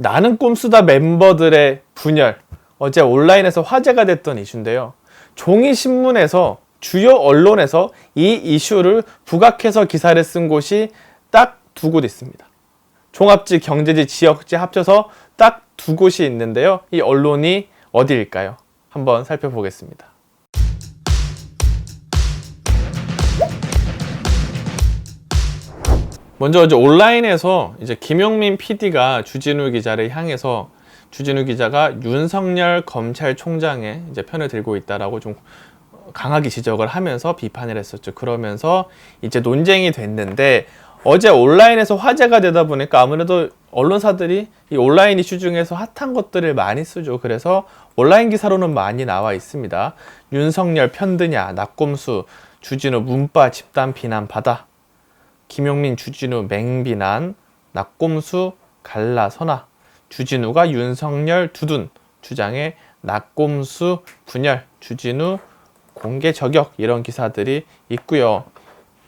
나는 꼼수다 멤버들의 분열. 어제 온라인에서 화제가 됐던 이슈인데요. 종이신문에서 주요 언론에서 이 이슈를 부각해서 기사를 쓴 곳이 딱 두 곳 있습니다. 종합지, 경제지, 지역지 합쳐서 딱 두 곳이 있는데요. 이 언론이 어디일까요? 한번 살펴보겠습니다. 먼저 어제 온라인에서 이제 김용민 PD가 주진우 기자를 향해서 주진우 기자가 윤석열 검찰총장의 이제 편을 들고 있다라고 좀 강하게 지적을 하면서 비판을 했었죠. 그러면서 이제 논쟁이 됐는데 어제 온라인에서 화제가 되다 보니까 아무래도 언론사들이 이 온라인 이슈 중에서 핫한 것들을 많이 쓰죠. 그래서 온라인 기사로는 많이 나와 있습니다. 윤석열 편드냐, 낙곰수, 주진우 문바 집단 비난 받아. 김용민, 주진우 맹비난, 낙곰수 갈라서나, 주진우가 윤석열 두둔, 주장에 낙곰수 분열, 주진우 공개 저격 이런 기사들이 있고요.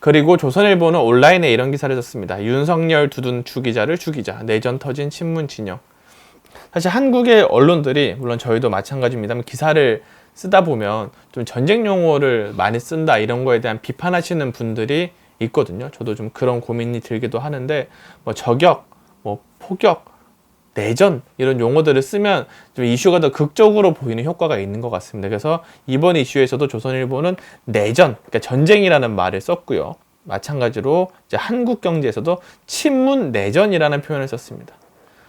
그리고 조선일보는 온라인에 이런 기사를 썼습니다. 윤석열 두둔 주기자를 죽이자, 내전 터진 친문 진영. 사실 한국의 언론들이 물론 저희도 마찬가지입니다만 기사를 쓰다 보면 좀 전쟁 용어를 많이 쓴다 이런 거에 대한 비판하시는 분들이 있거든요. 저도 좀 그런 고민이 들기도 하는데 뭐 저격, 뭐 포격, 내전 이런 용어들을 쓰면 좀 이슈가 더 극적으로 보이는 효과가 있는 것 같습니다. 그래서 이번 이슈에서도 조선일보는 내전, 그러니까 전쟁이라는 말을 썼고요. 마찬가지로 이제 한국경제에서도 친문 내전이라는 표현을 썼습니다.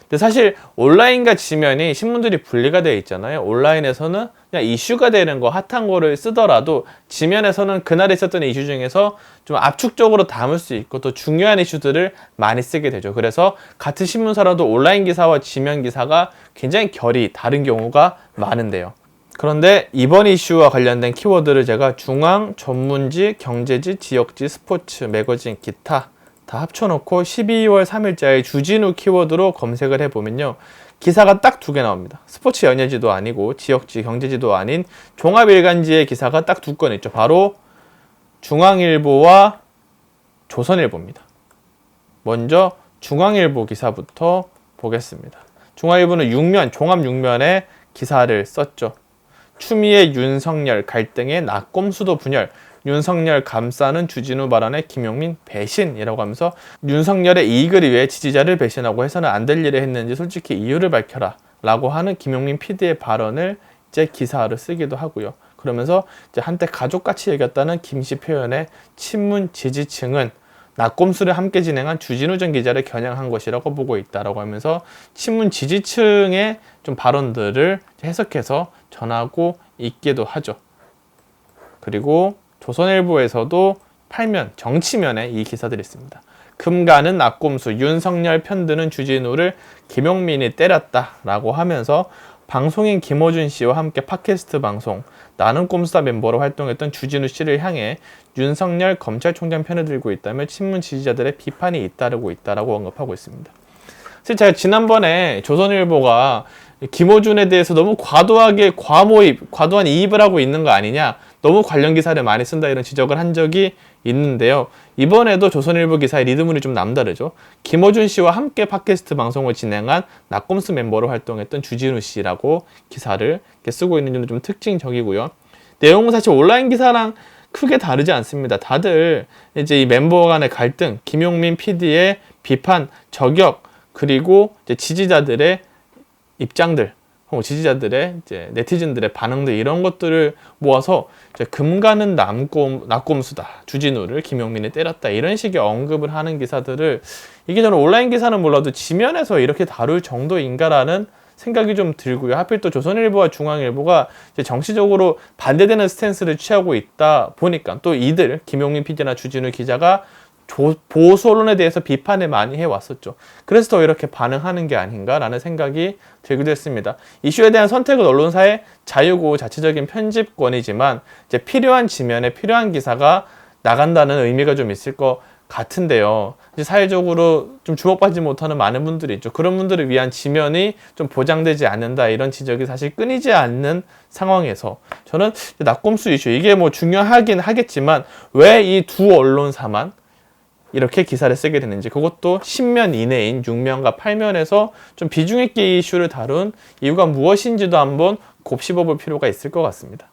근데 사실 온라인과 지면이 신문들이 분리가 되어 있잖아요. 온라인에서는 그냥 이슈가 되는 거, 핫한 거를 쓰더라도 지면에서는 그날 있었던 이슈 중에서 좀 압축적으로 담을 수 있고 또 중요한 이슈들을 많이 쓰게 되죠. 그래서 같은 신문사라도 온라인 기사와 지면 기사가 굉장히 결이 다른 경우가 많은데요. 그런데 이번 이슈와 관련된 키워드를 제가 중앙, 전문지, 경제지, 지역지, 스포츠, 매거진, 기타 다 합쳐놓고 12월 3일자의 주진우 키워드로 검색을 해보면요. 기사가 딱 두 개 나옵니다. 스포츠 연예지도 아니고 지역지, 경제지도 아닌 종합일간지의 기사가 딱 두 건 있죠. 바로 중앙일보와 조선일보입니다. 먼저 중앙일보 기사부터 보겠습니다. 중앙일보는 6면, 종합 6면에 기사를 썼죠. 추미애 윤석열 갈등의 낙곰수도 분열, 윤석열 감싸는 주진우 발언에 김용민 배신이라고 하면서 윤석열의 이익을 위해 지지자를 배신하고 해서는 안 될 일을 했는지 솔직히 이유를 밝혀라 라고 하는 김용민 PD의 발언을 이제 기사로 쓰기도 하고요. 그러면서 이제 한때 가족같이 여겼다는 김씨 표현에 친문 지지층은 낙곰수를 함께 진행한 주진우 전 기자를 겨냥한 것이라고 보고 있다라고 하면서 친문 지지층의 좀 발언들을 해석해서 전하고 있기도 하죠. 그리고 조선일보에서도 8면, 정치면에 이 기사들이 있습니다. 금가는 낙곰수, 윤석열 편드는 주진우를 김용민이 때렸다 라고 하면서 방송인 김어준 씨와 함께 팟캐스트 방송 나는 꼼수다 멤버로 활동했던 주진우 씨를 향해 윤석열 검찰총장 편을 들고 있다며 친문 지지자들의 비판이 잇따르고 있다라고 언급하고 있습니다. 사실 제가 지난번에 조선일보가 김어준에 대해서 너무 과도한 이입을 하고 있는 거 아니냐, 너무 관련 기사를 많이 쓴다 이런 지적을 한 적이 있는데요. 이번에도 조선일보 기사의 리드물이 좀 남다르죠. 김어준 씨와 함께 팟캐스트 방송을 진행한 낙곰수 멤버로 활동했던 주진우 씨라고 기사를 이렇게 쓰고 있는 점도 좀 특징적이고요. 내용은 사실 온라인 기사랑 크게 다르지 않습니다. 다들 이제 이 멤버 간의 갈등, 김용민 PD의 비판, 저격, 그리고 이제 지지자들의 입장들, 지지자들의 이제 네티즌들의 반응들 이런 것들을 모아서 이제 금가는 낙곰수다, 주진우를 김용민이 때렸다 이런 식의 언급을 하는 기사들을 이게 저는 온라인 기사는 몰라도 지면에서 이렇게 다룰 정도인가라는 생각이 좀 들고요. 하필 또 조선일보와 중앙일보가 이제 정치적으로 반대되는 스탠스를 취하고 있다 보니까 또 이들 김용민 PD나 주진우 기자가 보수 언론에 대해서 비판을 많이 해왔었죠. 그래서 더 이렇게 반응하는 게 아닌가라는 생각이 들기도 했습니다. 이슈에 대한 선택은 언론사의 자유고 자체적인 편집권이지만 이제 필요한 지면에 필요한 기사가 나간다는 의미가 좀 있을 것 같은데요. 이제 사회적으로 좀 주목받지 못하는 많은 분들이 있죠. 그런 분들을 위한 지면이 좀 보장되지 않는다 이런 지적이 사실 끊이지 않는 상황에서 저는 낙곰수 이슈 이게 뭐 중요하긴 하겠지만 왜 이 두 언론사만 이렇게 기사를 쓰게 됐는지, 그것도 10면 이내인 6면과 8면에서 좀 비중 있게 이슈를 다룬 이유가 무엇인지도 한번 곱씹어 볼 필요가 있을 것 같습니다.